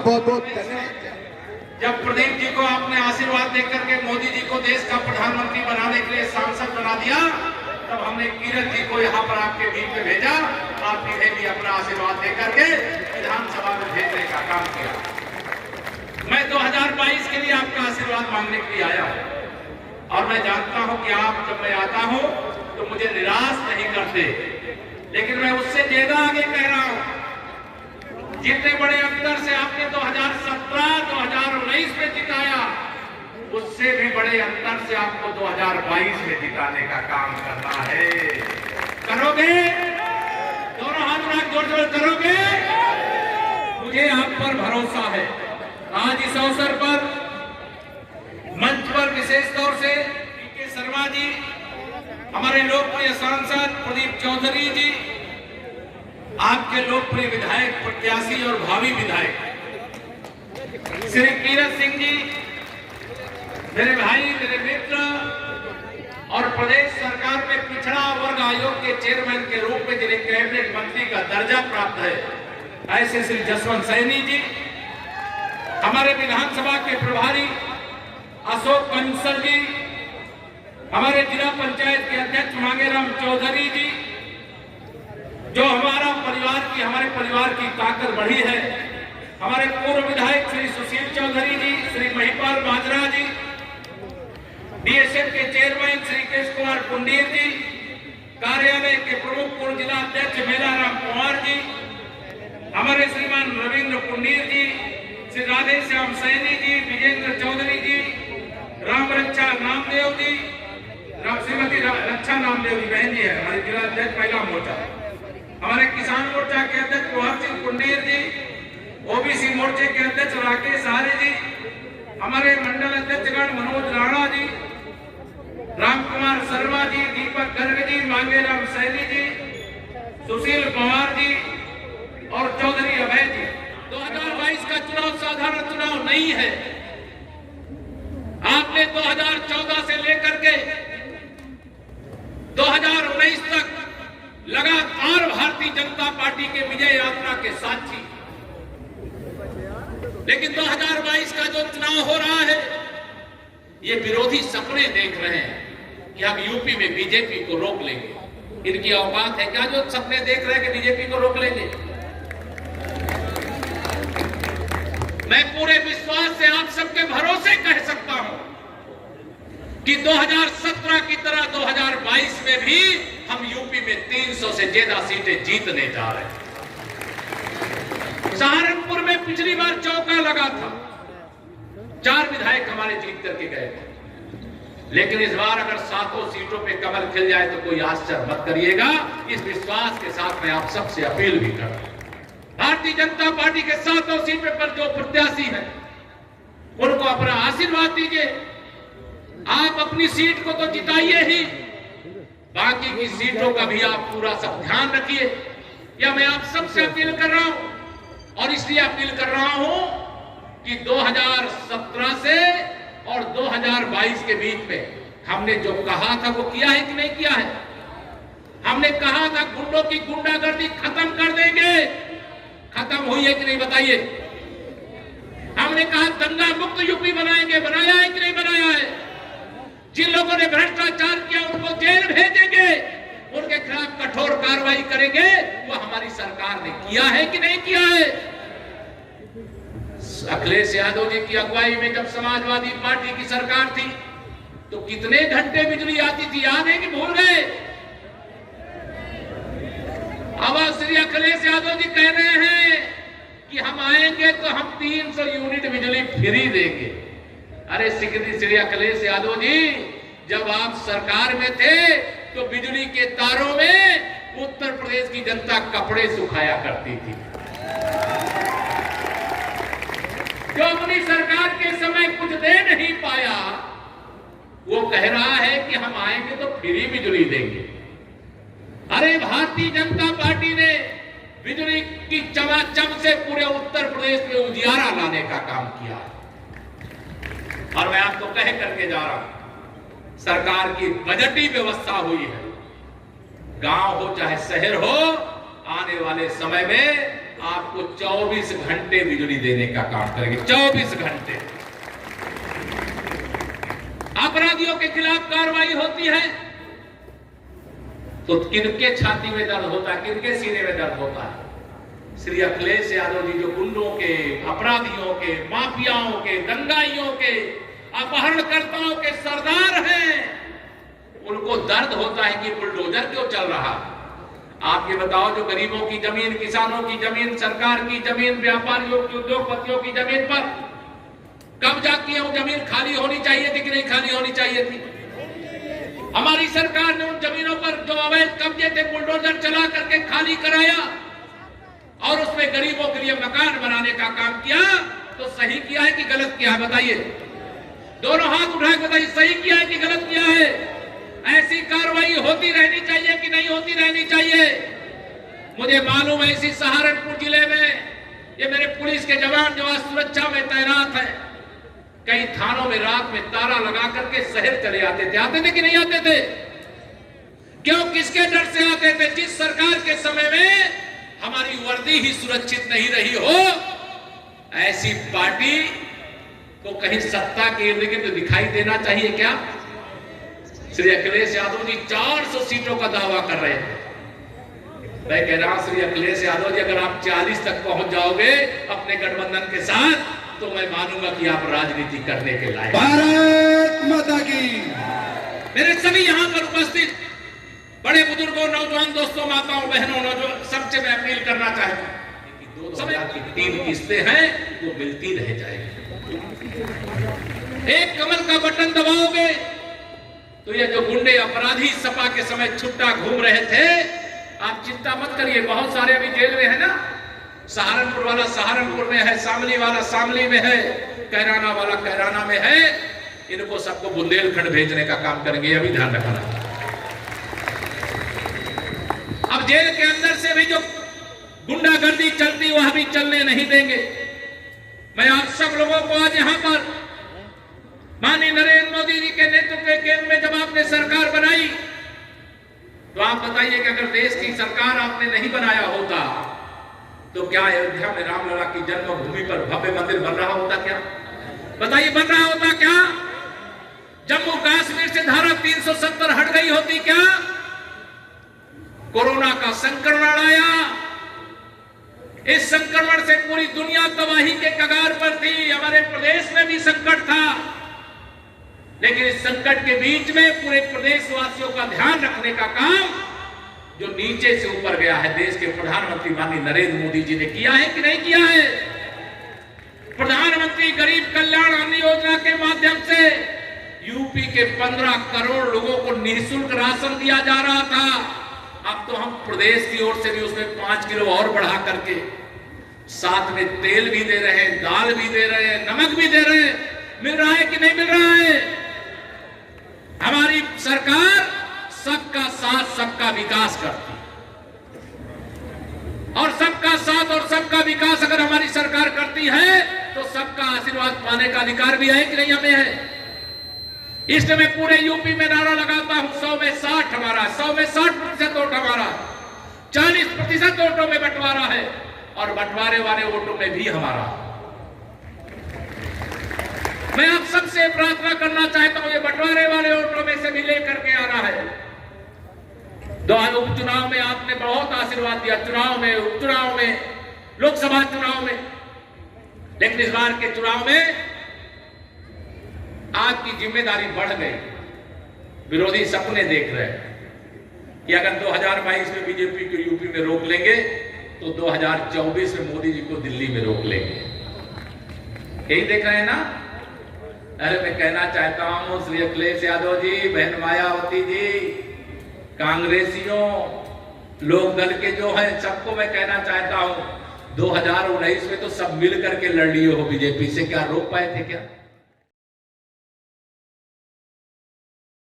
बहुत बहुत धन्यवाद। जब प्रदीप जी को आपने आशीर्वाद देकर के मोदी जी को देश का प्रधानमंत्री बनाने के लिए सांसद बना दिया, तब हमने किरण जी को यहाँ पर आपके बीच में भेजा। आप इन्हें भी अपना आशीर्वाद देकर के विधानसभा में भेजने का काम किया। मैं 2022 के लिए आपका आशीर्वाद मांगने के लिए आया हूँ और मैं जानता हूँ कि आप जब मैं आता हूँ तो मुझे निराश नहीं करते, लेकिन मैं उससे ज्यादा आगे कह रहा हूँ। जितने बड़े अंतर से आपने 2017-2019 में जिताया, उससे भी बड़े अंतर से आपको 2022 में जिताने का काम करना है। करोगे? दोनों हाथ उठा जोर जोर करोगे? मुझे आप पर भरोसा है। आज इस अवसर पर मंच पर विशेष तौर से पीके शर्मा जी, हमारे लोकप्रिय सांसद प्रदीप चौधरी जी, आपके लोकप्रिय विधायक प्रत्याशी और भावी विधायक श्री कीरत सिंह जी, मेरे भाई, मेरे मित्र और प्रदेश सरकार में पिछड़ा वर्ग आयोग के चेयरमैन के रूप में जिन्हें कैबिनेट मंत्री का दर्जा प्राप्त है, ऐसे श्री जसवंत सैनी जी, हमारे विधानसभा के प्रभारी अशोक कंसल जी, हमारे जिला पंचायत के अध्यक्ष मांगेराम चौधरी जी, जो हमारे परिवार की ताकत बढ़ी है, हमारे पूर्व विधायक श्री सुशील चौधरी जी, श्री महिपाल बाजरा जी, डीएसएफ के चेयरमैन श्री केश कुमार कुंडीर जी, कार्यालय के प्रमुख पूर्व जिला अध्यक्ष मेलाराम कुमार जी, हमारे श्रीमान रविंद्र कुंडीर जी, श्री राधे श्याम सैनी जी, विजेंद्र चौधरी जी, राम रक्षा नामदेव जी, श्रीमती रक्षा नामदेव जी बहन जी है, हमारे जिला अध्यक्ष महिला मोर्चा, हमारे किसान मोर्चा के अध्यक्ष कुमार सिंह कुंडीर जी, ओबीसी मोर्चे के अध्यक्ष राकेश आर्य जी, हमारे मंडल अध्यक्षगण मनोज राणा जी, राम कुमार शर्मा जी, दीपक गर्ग जी, मांगेराम सैनी जी, सुशील पवार जी और चौधरी अभय जी। 2022 का चुनाव साधारण चुनाव नहीं है। आपने 2014 से लेकर के 2019 तक लगातार भारतीय जनता पार्टी के विजय यात्रा के साथी, लेकिन 2022 का जो चुनाव हो रहा है, ये विरोधी सपने देख रहे हैं कि हम यूपी में बीजेपी को रोक लेंगे। इनकी औकात है क्या जो सपने देख रहे हैं कि बीजेपी को रोक लेंगे? मैं पूरे विश्वास से आप सबके भरोसे कह सकता हूं कि 2017 की तरह 2022 में भी हम यूपी में 300 से ज्यादा सीटें जीतने जा रहे हैं। सहारनपुर में पिछली बार चौका लगा था, 4 विधायक हमारे जीत करके गए थे, लेकिन इस बार अगर 7 सीटों पे कमल खिल जाए तो कोई आश्चर्य मत करिएगा। इस विश्वास के साथ मैं आप सबसे अपील भी कर रहा हूं, भारतीय जनता पार्टी के 7 सीटों पर जो प्रत्याशी हैं उनको अपना आशीर्वाद दीजिए। आप अपनी सीट को तो जिताइए ही, बाकी की सीटों का भी आप पूरा सब ध्यान रखिए। या मैं आप सबसे अपील कर रहा हूं, और इसलिए अपील कर रहा हूं कि 2017 से और 2022 के बीच में हमने जो कहा था वो किया है कि नहीं किया है? हमने कहा था गुंडों की गुंडागर्दी खत्म कर देंगे, खत्म हुई है कि नहीं बताइए? हमने कहा दंगा मुक्त यूपी बनाएंगे, बनाया है कि नहीं बनाया है? जिन लोगों ने भ्रष्टाचार किया उनको जेल भेजेंगे, उनके खिलाफ कठोर कार्रवाई करेंगे। वो हमारी सरकार ने किया है कि नहीं किया है? अखिलेश यादव जी की अगुवाई में जब समाजवादी पार्टी की सरकार थी तो कितने घंटे बिजली आती थी, याद है कि भूल गए? अब श्री अखिलेश यादव जी कह रहे हैं कि हम आएंगे तो हम 300 यूनिट बिजली फ्री देंगे। अरे श्री अखिलेश यादव जी, जब आप सरकार में थे तो बिजली के तारों में उत्तर प्रदेश की जनता कपड़े सुखाया करती थी। जो अपनी सरकार के समय कुछ दे नहीं पाया, वो कह रहा है कि हम आएंगे तो फ्री बिजली देंगे। अरे भारतीय जनता पार्टी ने बिजली की चमाचम से पूरे उत्तर प्रदेश में उजियारा लाने का काम किया है। और मैं आपको कह करके जा रहा हूं, सरकार की बजटीय व्यवस्था हुई है। गांव हो चाहे शहर हो, आने वाले समय में आपको 24 घंटे बिजली देने का काम करेंगे। 24 घंटे। अपराधियों के खिलाफ कार्रवाई होती है तो किनके छाती में दर्द होता है, किनके सीने में दर्द होता है? श्री अखिलेश यादव जी जो गुंडों के, अपराधियों के, माफियाओं के, दंगाइयों के, अपहरणकर्ताओं के सरदार हैं, उनको दर्द होता है कि बुलडोजर क्यों चल रहा। आप ये बताओ, जो गरीबों की जमीन, किसानों की जमीन, सरकार की जमीन, व्यापारियों की, उद्योगपतियों की जमीन पर कब्जा किए, वो जमीन खाली होनी चाहिए थी कि नहीं खाली होनी चाहिए थी? हमारी सरकार ने उन जमीनों पर जो अवैध कब्जे थे बुलडोजर चला करके खाली कराया और उसमें गरीबों के लिए मकान बनाने का काम किया। तो सही किया है कि गलत किया है? बताइए, दोनों हाथ उठा के बताइए, सही किया है कि गलत किया है? ऐसी कार्रवाई होती रहनी चाहिए कि नहीं होती रहनी चाहिए? मुझे मालूम है इसी सहारनपुर जिले में ये मेरे पुलिस के जवान जो आज सुरक्षा में तैनात है, कई थानों में रात में ताला लगा करके शहर चले आते थे कि नहीं आते थे? क्यों, किसके डर से आते थे? जिस सरकार के समय में हमारी वर्दी ही सुरक्षित नहीं रही हो, ऐसी पार्टी को कहीं सत्ता के इर्द गिर्द दिखाई देना चाहिए क्या? श्री अखिलेश यादव जी 400 सीटों का दावा कर रहे हैं। मैं कह रहा हूं श्री अखिलेश यादव जी, अगर आप 40 तक पहुंच जाओगे अपने गठबंधन के साथ, तो मैं मानूंगा कि आप राजनीति करने के लायक। भारत माता की। मेरे सभी यहां पर उपस्थित बड़े बुजुर्गों, नौजवान दोस्तों, माताओं, बहनों, सबसे मैं अपील करना चाहता हूं कि 2000 की 3 किस्तें हैं, वो मिलती रह जाएगी। एक कमल का बटन दबाओगे तो ये जो गुंडे अपराधी सपा के समय छुट्टा घूम रहे थे, आप चिंता मत करिए, बहुत सारे अभी जेल में है ना। सहारनपुर वाला सहारनपुर में है, शामली वाला शामली में है, कैराना वाला कैराना में है। इनको सबको बुंदेलखंड भेजने का काम करेंगे, अभी ध्यान रखना। अब जेल के अंदर से भी जो गुंडागर्दी चलती वह भी चलने नहीं देंगे। मैं आप सब लोगों को आज यहां पर माननीय नरेंद्र मोदी जी के नेतृत्व के केंद्र में जब आपने सरकार बनाई, तो आप बताइए कि अगर देश की सरकार आपने नहीं बनाया होता तो क्या अयोध्या में रामलला की जन्मभूमि पर भव्य मंदिर बन रहा होता? क्या बताइए, बन रहा होता क्या? जम्मू कश्मीर से धारा 370 हट गई होती क्या? कोरोना का संक्रमण आया, इस संक्रमण से पूरी दुनिया तबाही के कगार पर थी, हमारे प्रदेश में भी संकट था, लेकिन इस संकट के बीच में पूरे प्रदेशवासियों का ध्यान रखने का काम जो नीचे से ऊपर गया है, देश के प्रधानमंत्री माननीय नरेंद्र मोदी जी ने किया है कि नहीं किया है? प्रधानमंत्री गरीब कल्याण अन्न योजना के माध्यम से यूपी के 15 करोड़ लोगों को निःशुल्क राशन दिया जा रहा था। अब तो हम प्रदेश की ओर से भी उसमें 5 किलो और बढ़ा करके साथ में तेल भी दे रहे हैं, दाल भी दे रहे हैं, नमक भी दे रहे हैं। मिल रहा है कि नहीं मिल रहा है? हमारी सरकार सबका साथ सबका विकास करती है, और सबका साथ और सबका विकास अगर हमारी सरकार करती है तो सबका आशीर्वाद पाने का अधिकार भी है कि नहीं हमें है? इसलिए मैं पूरे यूपी में नारा लगाता हूं, 100 में 60 हमारा, 100 में 60% वोट हमारा, 40% वोटों में बंटवारा है और बंटवारे वाले वोटों में भी हमारा। मैं आप सबसे प्रार्थना करना चाहता हूं, ये बंटवारे वाले वोटों में से भी लेकर के आना है। 2 उपचुनाव में आपने बहुत आशीर्वाद दिया, चुनाव में, उपचुनाव में, लोकसभा चुनाव में, लेकिन इस बार के चुनाव में आपकी जिम्मेदारी बढ़ गई। विरोधी सपने देख रहे हैं कि अगर 2022 में बीजेपी को यूपी में रोक लेंगे तो 2024 में मोदी जी को दिल्ली में रोक लेंगे। यही देख रहे हैं ना? अरे मैं कहना चाहता हूं श्री अखिलेश यादव जी, बहन मायावती जी, कांग्रेसियों, लोक दल के जो है, सबको मैं कहना चाहता हूं 2019 में तो सब मिल करके लड़ लिए हो बीजेपी से, क्या रोक पाए थे क्या?